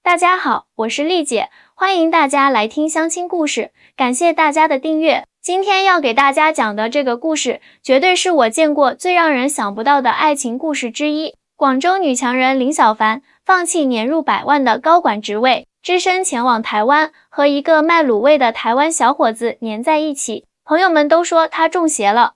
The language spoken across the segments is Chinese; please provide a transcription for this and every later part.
大家好，我是丽姐，欢迎大家来听相亲故事，感谢大家的订阅。今天要给大家讲的这个故事，绝对是我见过最让人想不到的爱情故事之一。广州女强人林小凡放弃年入百万的高管职位，只身前往台湾，和一个卖卤味的台湾小伙子黏在一起。朋友们都说她中邪了，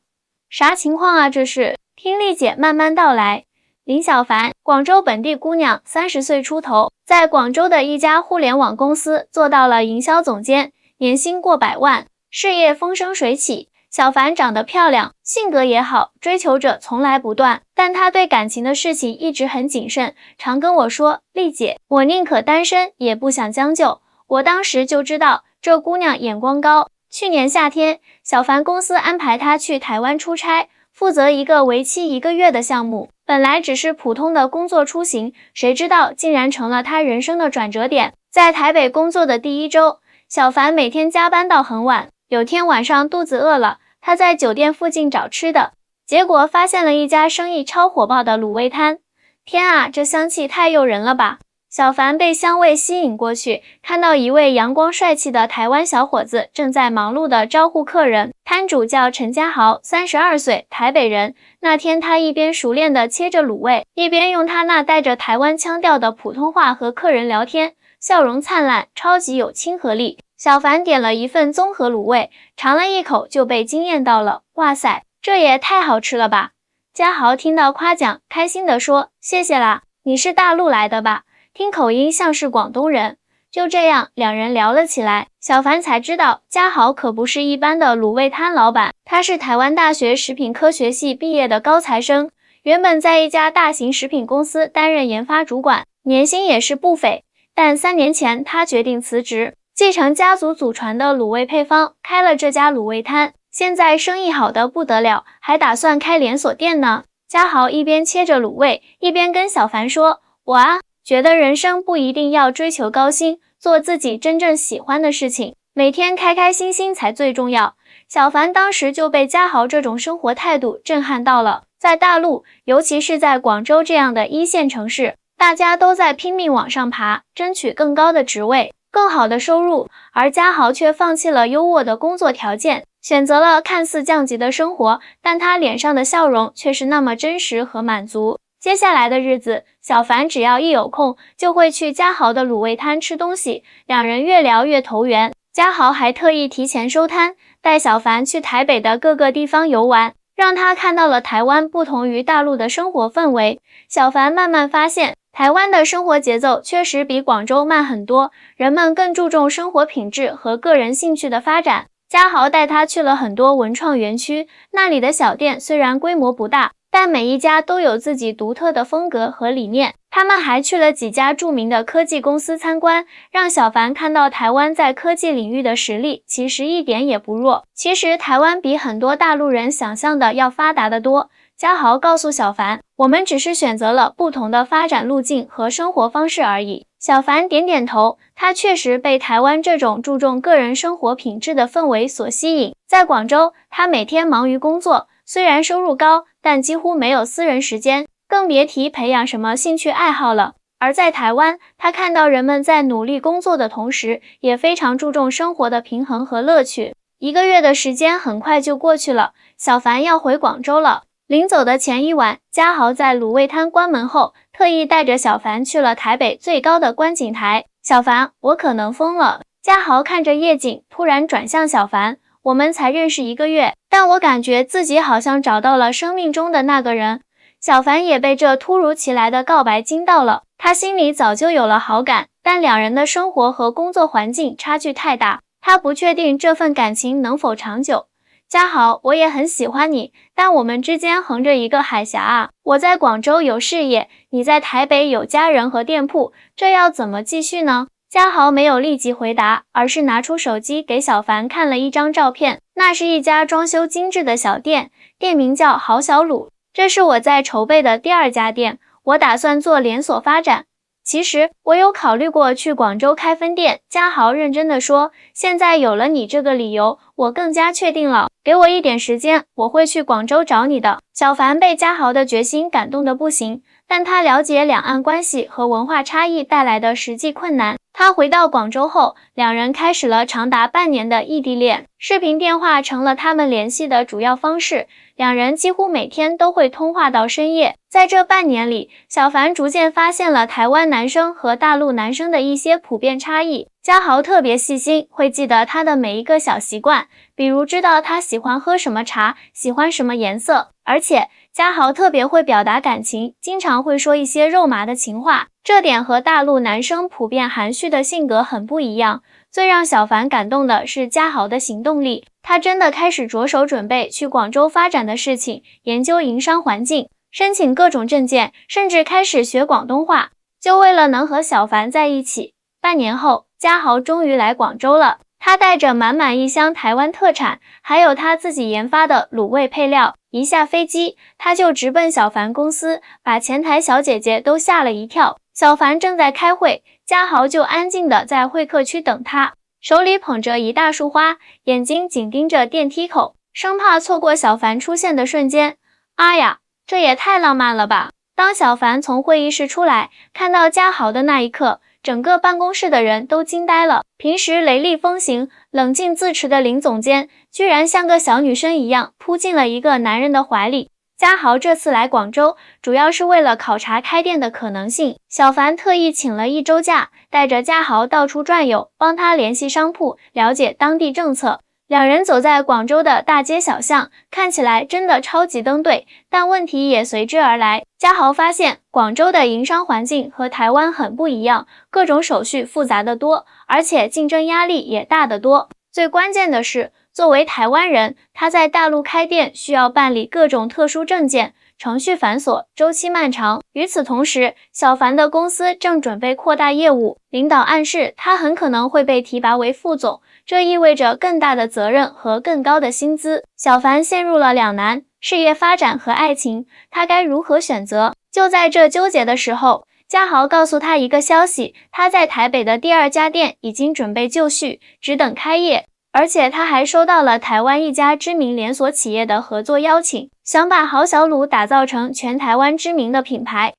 啥情况啊这是？听丽姐慢慢道来。林小凡，广州本地姑娘，30岁出头，在广州的一家互联网公司做到了营销总监，年薪过100万，事业风生水起。小凡长得漂亮，性格也好，追求者从来不断，但她对感情的事情一直很谨慎，常跟我说，丽姐，我宁可单身，也不想将就。我当时就知道，这姑娘眼光高。去年夏天，小凡公司安排她去台湾出差，负责一个为期1个月的项目。本来只是普通的工作出行，谁知道竟然成了他人生的转折点。在台北工作的第1周，小凡每天加班到很晚。有天晚上肚子饿了，他在酒店附近找吃的，结果发现了一家生意超火爆的卤味摊。天啊，这香气太诱人了吧！小凡被香味吸引过去，看到一位阳光帅气的台湾小伙子正在忙碌地招呼客人。摊主叫陈家豪，32岁，台北人。那天他一边熟练地切着卤味，一边用他那带着台湾腔调的普通话和客人聊天，笑容灿烂，超级有亲和力。小凡点了一份综合卤味，尝了一口就被惊艳到了。哇塞，这也太好吃了吧！家豪听到夸奖，开心地说，谢谢啦，你是大陆来的吧？听口音像是广东人。就这样，两人聊了起来。小凡才知道，家豪可不是一般的卤味摊老板，他是台湾大学食品科学系毕业的高材生，原本在一家大型食品公司担任研发主管，年薪也是不菲。但3年前他决定辞职，继承家族祖传的卤味配方，开了这家卤味摊。现在生意好得不得了，还打算开连锁店呢。家豪一边切着卤味，一边跟小凡说，我觉得人生不一定要追求高薪，做自己真正喜欢的事情，每天开开心心才最重要。小凡当时就被家豪这种生活态度震撼到了。在大陆，尤其是在广州这样的1线城市，大家都在拼命往上爬，争取更高的职位，更好的收入，而家豪却放弃了优渥的工作条件，选择了看似降级的生活，但他脸上的笑容却是那么真实和满足。接下来的日子，小凡只要一有空，就会去家豪的卤味摊吃东西，两人越聊越投缘。家豪还特意提前收摊，带小凡去台北的各个地方游玩，让他看到了台湾不同于大陆的生活氛围。小凡慢慢发现，台湾的生活节奏确实比广州慢很多，人们更注重生活品质和个人兴趣的发展。家豪带他去了很多文创园区，那里的小店虽然规模不大，但每一家都有自己独特的风格和理念。他们还去了几家著名的科技公司参观，让小凡看到台湾在科技领域的实力其实一点也不弱。其实台湾比很多大陆人想象的要发达得多。家豪告诉小凡，我们只是选择了不同的发展路径和生活方式而已。小凡点点头，他确实被台湾这种注重个人生活品质的氛围所吸引。在广州，他每天忙于工作，虽然收入高，但几乎没有私人时间，更别提培养什么兴趣爱好了。而在台湾，他看到人们在努力工作的同时，也非常注重生活的平衡和乐趣。1个月的时间很快就过去了，小凡要回广州了。临走的前一晚，家豪在卤味摊关门后，特意带着小凡去了台北最高的观景台。小凡，我可能疯了。家豪看着夜景，突然转向小凡，我们才认识1个月，但我感觉自己好像找到了生命中的那个人。小凡也被这突如其来的告白惊到了，他心里早就有了好感，但两人的生活和工作环境差距太大，他不确定这份感情能否长久。家豪，我也很喜欢你，但我们之间横着一个海峡啊！我在广州有事业，你在台北有家人和店铺，这要怎么继续呢？家豪没有立即回答，而是拿出手机给小凡看了一张照片，那是一家装修精致的小店，店名叫豪小卤。这是我在筹备的第2家店，我打算做连锁发展。其实我有考虑过去广州开分店，家豪认真地说，现在有了你这个理由，我更加确定了，给我一点时间，我会去广州找你的。小凡被家豪的决心感动得不行，但他了解两岸关系和文化差异带来的实际困难。他回到广州后，两人开始了长达半年的异地恋，视频电话成了他们联系的主要方式，两人几乎每天都会通话到深夜。在这半年里，小凡逐渐发现了台湾男生和大陆男生的一些普遍差异。嘉豪特别细心，会记得他的每一个小习惯，比如知道他喜欢喝什么茶，喜欢什么颜色，而且嘉豪特别会表达感情，经常会说一些肉麻的情话，这点和大陆男生普遍含蓄的性格很不一样。最让小凡感动的是嘉豪的行动力，他真的开始着手准备去广州发展的事情，研究营商环境，申请各种证件，甚至开始学广东话，就为了能和小凡在一起。半年后，嘉豪终于来广州了，他带着满满一箱台湾特产，还有他自己研发的卤味配料。一下飞机，他就直奔小凡公司，把前台小姐姐都吓了一跳。小凡正在开会，嘉豪就安静地在会客区等他，手里捧着一大束花，眼睛紧盯着电梯口，生怕错过小凡出现的瞬间。啊呀，这也太浪漫了吧！当小凡从会议室出来，看到嘉豪的那一刻，整个办公室的人都惊呆了。平时雷厉风行、冷静自持的林总监，居然像个小女生一样扑进了一个男人的怀里。嘉豪这次来广州，主要是为了考察开店的可能性。小凡特意请了1周假，带着嘉豪到处转悠，帮他联系商铺，了解当地政策。两人走在广州的大街小巷，看起来真的超级登对，但问题也随之而来。嘉豪发现广州的营商环境和台湾很不一样，各种手续复杂得多，而且竞争压力也大得多。最关键的是，作为台湾人，他在大陆开店需要办理各种特殊证件，程序繁琐，周期漫长。与此同时，小凡的公司正准备扩大业务，领导暗示他很可能会被提拔为副总，这意味着更大的责任和更高的薪资。小凡陷入了两难，事业发展和爱情，他该如何选择？就在这纠结的时候，嘉豪告诉他一个消息，他在台北的第2家店已经准备就绪，只等开业。而且他还收到了台湾一家知名连锁企业的合作邀请，想把豪小卤打造成全台湾知名的品牌。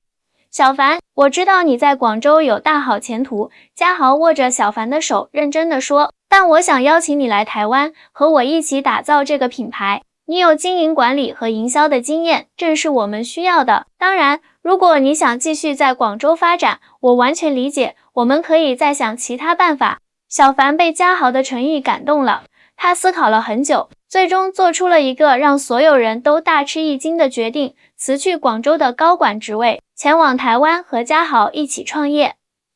小凡，我知道你在广州有大好前途，嘉豪握着小凡的手，认真地说，但我想邀请你来台湾，和我一起打造这个品牌。你有经营管理和营销的经验，正是我们需要的。当然，如果你想继续在广州发展，我完全理解，我们可以再想其他办法。小凡被嘉豪的诚意感动了，他思考了很久，最终做出了一个让所有人都大吃一惊的决定，辞去广州的高管职位，前往台湾和嘉豪一起创业。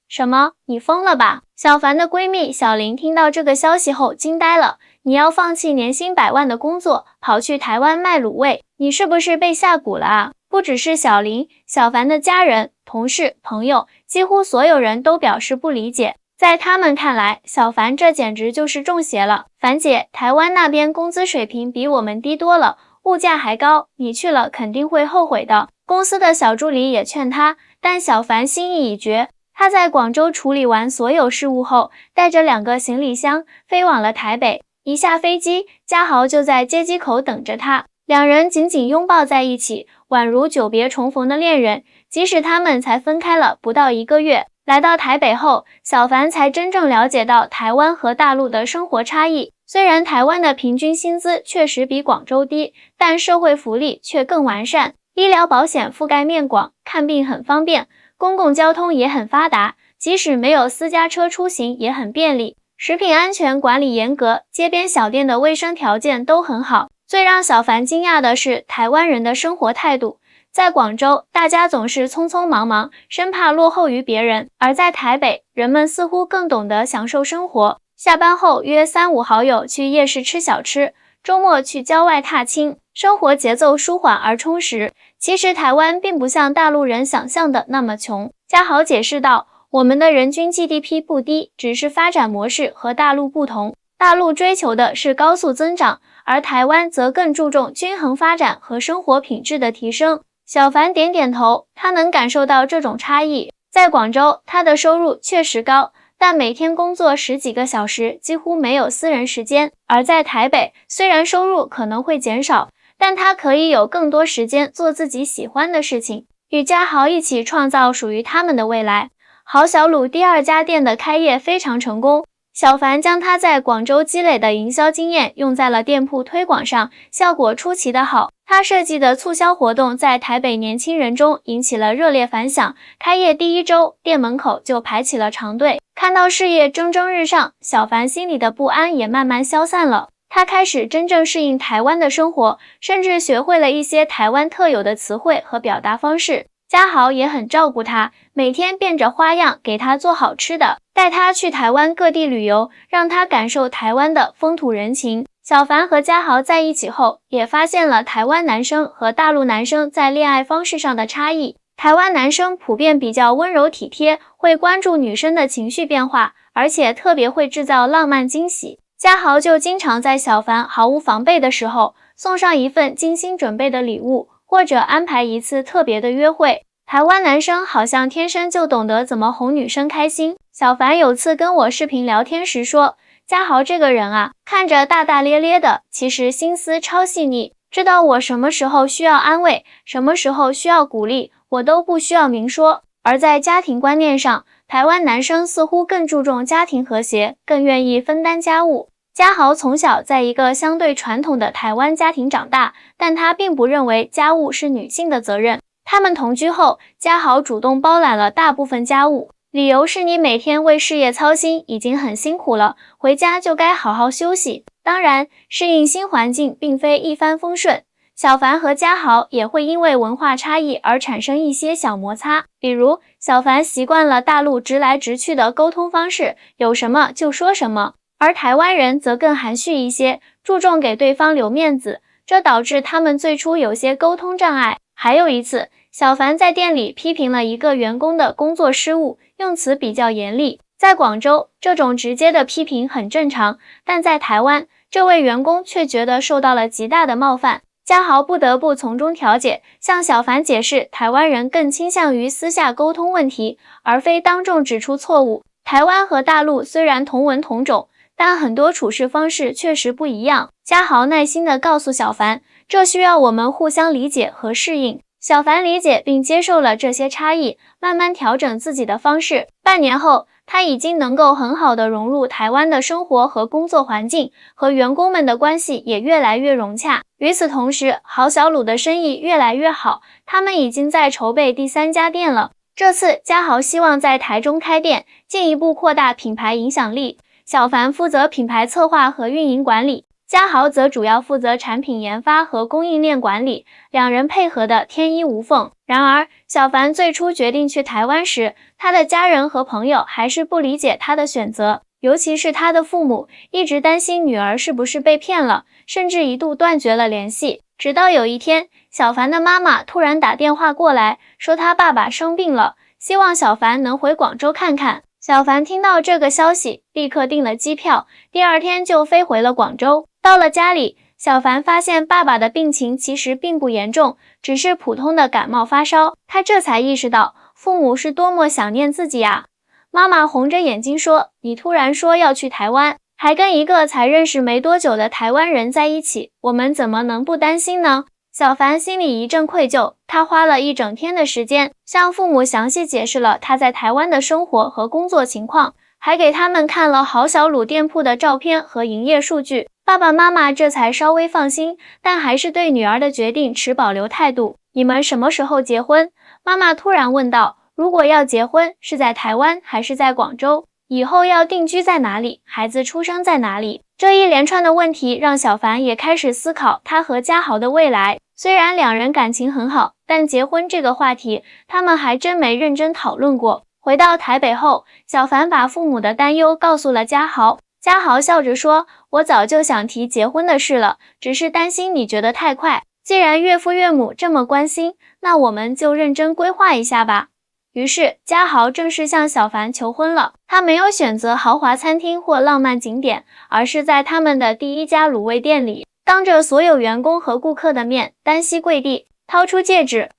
什么？你疯了吧？小凡的闺蜜小林听到这个消息后惊呆了，你要放弃年薪100万的工作，跑去台湾卖卤味，你是不是被下蛊了啊？不只是小林，小凡的家人、同事、朋友，几乎所有人都表示不理解。在他们看来，小凡这简直就是中邪了。凡姐，台湾那边工资水平比我们低多了，物价还高，你去了肯定会后悔的。公司的小助理也劝他，但小凡心意已决。他在广州处理完所有事务后，带着2个行李箱飞往了台北。一下飞机，嘉豪就在接机口等着他，两人紧紧拥抱在一起，宛如久别重逢的恋人。即使他们才分开了不到1个月，来到台北后，小凡才真正了解到台湾和大陆的生活差异。虽然台湾的平均薪资确实比广州低，但社会福利却更完善，医疗保险覆盖面广，看病很方便，公共交通也很发达，即使没有私家车出行也很便利，食品安全管理严格，街边小店的卫生条件都很好。最让小凡惊讶的是台湾人的生活态度。在广州，大家总是匆匆忙忙，生怕落后于别人；而在台北，人们似乎更懂得享受生活。下班后约3-5好友去夜市吃小吃，周末去郊外踏青，生活节奏舒缓而充实。其实台湾并不像大陆人想象的那么穷。嘉豪解释道，我们的人均 GDP 不低，只是发展模式和大陆不同。大陆追求的是高速增长，而台湾则更注重均衡发展和生活品质的提升。小凡点点头，他能感受到这种差异。在广州，他的收入确实高，但每天工作10几个小时，几乎没有私人时间。而在台北，虽然收入可能会减少，但他可以有更多时间做自己喜欢的事情。与嘉豪一起创造属于他们的未来。郝小鲁第2家店的开业非常成功，小凡将他在广州积累的营销经验用在了店铺推广上，效果出奇的好。他设计的促销活动在台北年轻人中引起了热烈反响，开业第1周，店门口就排起了长队。看到事业蒸蒸日上，小凡心里的不安也慢慢消散了。他开始真正适应台湾的生活，甚至学会了一些台湾特有的词汇和表达方式。嘉豪也很照顾他，每天变着花样给他做好吃的，带他去台湾各地旅游，让他感受台湾的风土人情。小凡和嘉豪在一起后，也发现了台湾男生和大陆男生在恋爱方式上的差异。台湾男生普遍比较温柔体贴，会关注女生的情绪变化，而且特别会制造浪漫惊喜。嘉豪就经常在小凡毫无防备的时候，送上一份精心准备的礼物，或者安排一次特别的约会。台湾男生好像天生就懂得怎么哄女生开心。小凡有次跟我视频聊天时说，嘉豪这个人啊，看着大大咧咧的，其实心思超细腻，知道我什么时候需要安慰，什么时候需要鼓励，我都不需要明说。而在家庭观念上，台湾男生似乎更注重家庭和谐，更愿意分担家务。嘉豪从小在一个相对传统的台湾家庭长大，但他并不认为家务是女性的责任。他们同居后，嘉豪主动包揽了大部分家务，理由是你每天为事业操心已经很辛苦了，回家就该好好休息。当然，适应新环境并非一帆风顺，小凡和嘉豪也会因为文化差异而产生一些小摩擦。比如，小凡习惯了大陆直来直去的沟通方式，有什么就说什么，而台湾人则更含蓄一些，注重给对方留面子，这导致他们最初有些沟通障碍。还有一次，小凡在店里批评了一个员工的工作失误，用词比较严厉。在广州，这种直接的批评很正常，但在台湾，这位员工却觉得受到了极大的冒犯。嘉豪不得不从中调解，向小凡解释，台湾人更倾向于私下沟通问题，而非当众指出错误。台湾和大陆虽然同文同种，但很多处事方式确实不一样。嘉豪耐心地告诉小凡，这需要我们互相理解和适应。小凡理解并接受了这些差异，慢慢调整自己的方式。半年后，他已经能够很好地融入台湾的生活和工作环境，和员工们的关系也越来越融洽。与此同时，郝小鲁的生意越来越好，他们已经在筹备第3家店了。这次，嘉豪希望在台中开店，进一步扩大品牌影响力。小凡负责品牌策划和运营管理，嘉豪则主要负责产品研发和供应链管理，两人配合的天衣无缝。然而，小凡最初决定去台湾时，他的家人和朋友还是不理解他的选择，尤其是他的父母，一直担心女儿是不是被骗了，甚至一度断绝了联系。直到有一天，小凡的妈妈突然打电话过来，说他爸爸生病了，希望小凡能回广州看看。小凡听到这个消息，立刻订了机票，第2天就飞回了广州。到了家里，小凡发现爸爸的病情其实并不严重，只是普通的感冒发烧。他这才意识到父母是多么想念自己啊。妈妈红着眼睛说，你突然说要去台湾，还跟一个才认识没多久的台湾人在一起，我们怎么能不担心呢？小凡心里一阵愧疚，他花了一整天的时间，向父母详细解释了他在台湾的生活和工作情况，还给他们看了郝小鲁店铺的照片和营业数据。爸爸妈妈这才稍微放心，但还是对女儿的决定持保留态度。你们什么时候结婚？妈妈突然问道。如果要结婚，是在台湾还是在广州？以后要定居在哪里？孩子出生在哪里？这一连串的问题让小凡也开始思考他和嘉豪的未来。虽然两人感情很好，但结婚这个话题，他们还真没认真讨论过。回到台北后，小凡把父母的担忧告诉了嘉豪。嘉豪笑着说，我早就想提结婚的事了，只是担心你觉得太快。既然岳父岳母这么关心，那我们就认真规划一下吧。于是，嘉豪正式向小凡求婚了。他没有选择豪华餐厅或浪漫景点，而是在他们的第1家卤味店里，当着所有员工和顾客的面，单膝跪地，掏出戒指。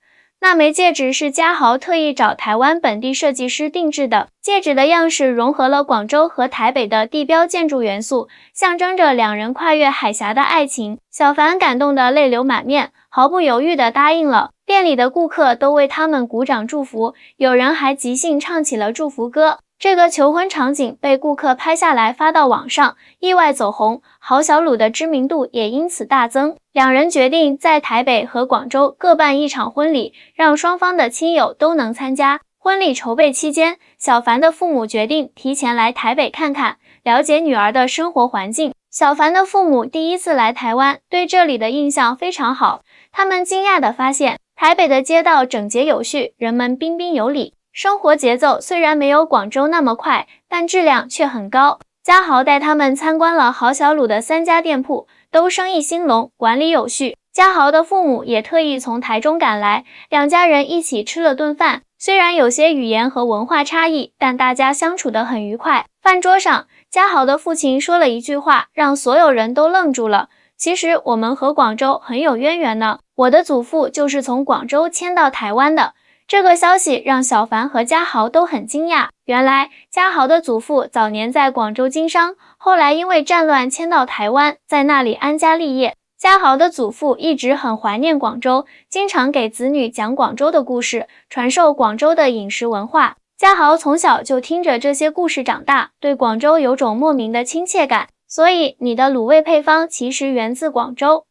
那枚戒指是嘉豪特意找台湾本地设计师定制的，戒指的样式融合了广州和台北的地标建筑元素，象征着两人跨越海峡的爱情。小凡感动得泪流满面，毫不犹豫地答应了，店里的顾客都为他们鼓掌祝福，有人还即兴唱起了祝福歌。这个求婚场景被顾客拍下来发到网上，意外走红，郝小鲁的知名度也因此大增。两人决定在台北和广州各办一场婚礼，让双方的亲友都能参加。婚礼筹备期间，小凡的父母决定提前来台北看看，了解女儿的生活环境。小凡的父母第一次来台湾，对这里的印象非常好。他们惊讶地发现，台北的街道整洁有序，人们彬彬有礼。生活节奏虽然没有广州那么快，但质量却很高。嘉豪带他们参观了郝小鲁的3家店铺，都生意兴隆，管理有序。嘉豪的父母也特意从台中赶来，两家人一起吃了顿饭。虽然有些语言和文化差异，但大家相处得很愉快。饭桌上，嘉豪的父亲说了一句话，让所有人都愣住了。其实我们和广州很有渊源呢，我的祖父就是从广州迁到台湾的。这个消息让小凡和嘉豪都很惊讶。原来嘉豪的祖父早年在广州经商，后来因为战乱迁到台湾，在那里安家立业。嘉豪的祖父一直很怀念广州，经常给子女讲广州的故事，传授广州的饮食文化。嘉豪从小就听着这些故事长大，对广州有种莫名的亲切感。所以你的卤味配方其实源自广州。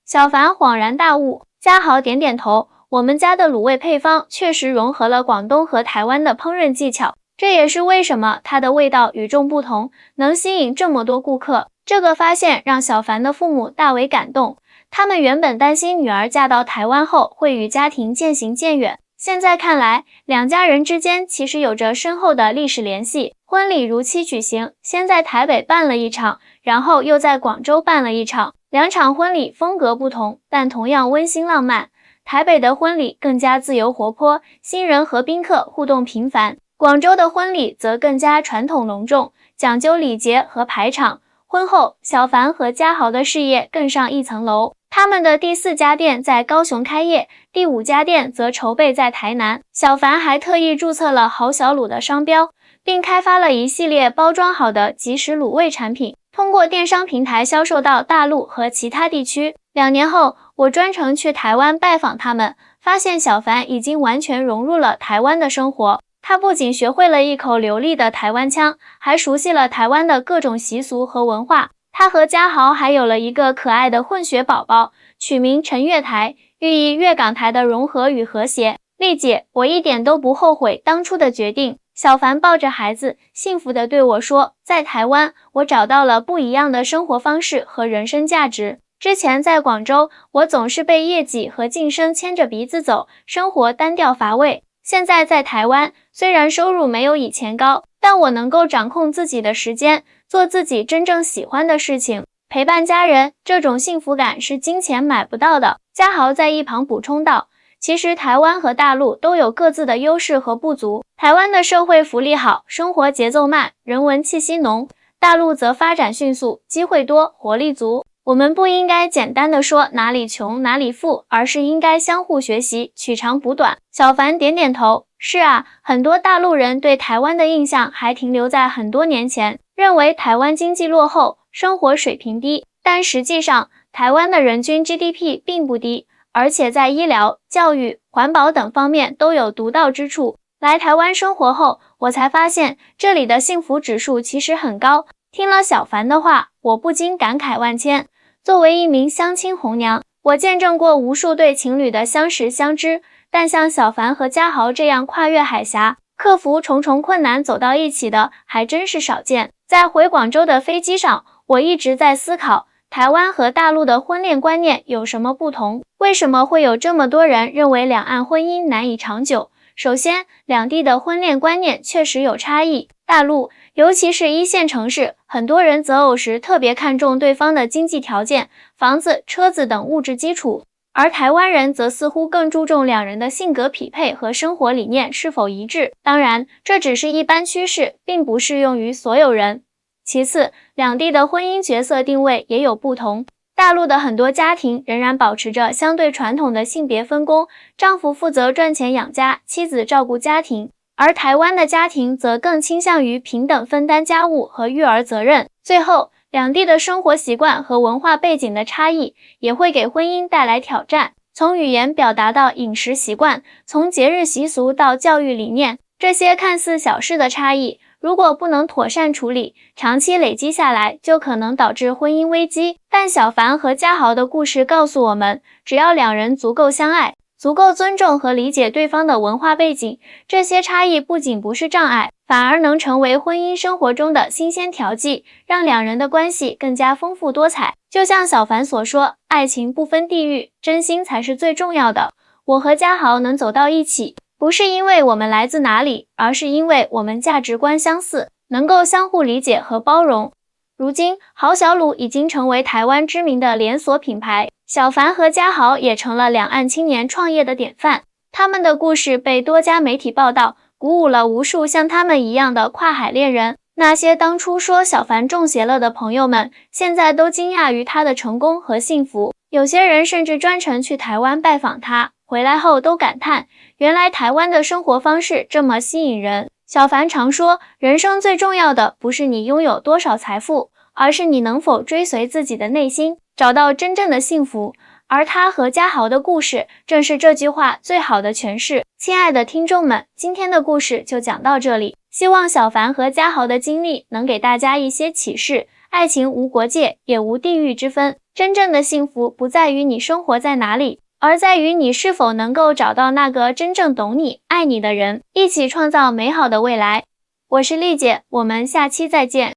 小凡恍然大悟，嘉豪点点头。我们家的卤味配方确实融合了广东和台湾的烹饪技巧，这也是为什么它的味道与众不同，能吸引这么多顾客。这个发现让小凡的父母大为感动，他们原本担心女儿嫁到台湾后会与家庭渐行渐远，现在看来，两家人之间其实有着深厚的历史联系。婚礼如期举行，先在台北办了一场，然后又在广州办了一场，两场婚礼风格不同，但同样温馨浪漫。台北的婚礼更加自由活泼，新人和宾客互动频繁。广州的婚礼则更加传统隆重，讲究礼节和排场。婚后，小凡和嘉豪的事业更上一层楼，他们的第4家店在高雄开业，第5家店则筹备在台南。小凡还特意注册了郝小鲁的商标，并开发了一系列包装好的即食卤味产品，通过电商平台销售到大陆和其他地区。2年后，我专程去台湾拜访他们，发现小凡已经完全融入了台湾的生活。他不仅学会了一口流利的台湾腔，还熟悉了台湾的各种习俗和文化。他和嘉豪还有了一个可爱的混血宝宝，取名陈月台，寓意粤港台的融合与和谐。丽姐，我一点都不后悔当初的决定。小凡抱着孩子，幸福地对我说，在台湾，我找到了不一样的生活方式和人生价值。之前在广州，我总是被业绩和晋升牵着鼻子走，生活单调乏味。现在在台湾，虽然收入没有以前高，但我能够掌控自己的时间，做自己真正喜欢的事情，陪伴家人，这种幸福感是金钱买不到的。嘉豪在一旁补充道，其实台湾和大陆都有各自的优势和不足。台湾的社会福利好，生活节奏慢，人文气息浓，大陆则发展迅速，机会多，活力足。我们不应该简单的说哪里穷哪里富，而是应该相互学习，取长补短。小凡点点头，是啊，很多大陆人对台湾的印象还停留在很多年前，认为台湾经济落后，生活水平低，但实际上，台湾的人均 GDP 并不低，而且在医疗、教育、环保等方面都有独到之处。来台湾生活后，我才发现这里的幸福指数其实很高。听了小凡的话，我不禁感慨万千。作为一名相亲红娘，我见证过无数对情侣的相识相知，但像小凡和嘉豪这样跨越海峡，克服重重困难走到一起的还真是少见。在回广州的飞机上，我一直在思考，台湾和大陆的婚恋观念有什么不同？为什么会有这么多人认为两岸婚姻难以长久？首先，两地的婚恋观念确实有差异。大陆，尤其是1线城市，很多人择偶时特别看重对方的经济条件、房子、车子等物质基础，而台湾人则似乎更注重两人的性格匹配和生活理念是否一致。当然，这只是一般趋势，并不适用于所有人。其次，两地的婚姻角色定位也有不同。大陆的很多家庭仍然保持着相对传统的性别分工，丈夫负责赚钱养家，妻子照顾家庭，而台湾的家庭则更倾向于平等分担家务和育儿责任。最后，两地的生活习惯和文化背景的差异也会给婚姻带来挑战。从语言表达到饮食习惯，从节日习俗到教育理念，这些看似小事的差异，如果不能妥善处理，长期累积下来，就可能导致婚姻危机。但小凡和嘉豪的故事告诉我们，只要两人足够相爱，足够尊重和理解对方的文化背景，这些差异不仅不是障碍，反而能成为婚姻生活中的新鲜调剂，让两人的关系更加丰富多彩。就像小凡所说，爱情不分地域，真心才是最重要的。我和嘉豪能走到一起，不是因为我们来自哪里，而是因为我们价值观相似，能够相互理解和包容。如今，豪小卤已经成为台湾知名的连锁品牌，小凡和嘉豪也成了两岸青年创业的典范。他们的故事被多家媒体报道，鼓舞了无数像他们一样的跨海恋人。那些当初说小凡中邪了的朋友们，现在都惊讶于他的成功和幸福。有些人甚至专程去台湾拜访他，回来后都感叹，原来台湾的生活方式这么吸引人。小凡常说，人生最重要的不是你拥有多少财富，而是你能否追随自己的内心，找到真正的幸福。而他和嘉豪的故事，正是这句话最好的诠释。亲爱的听众们，今天的故事就讲到这里，希望小凡和嘉豪的经历能给大家一些启示。爱情无国界，也无地域之分，真正的幸福不在于你生活在哪里，而在于你是否能够找到那个真正懂你、爱你的人，一起创造美好的未来。我是丽姐，我们下期再见。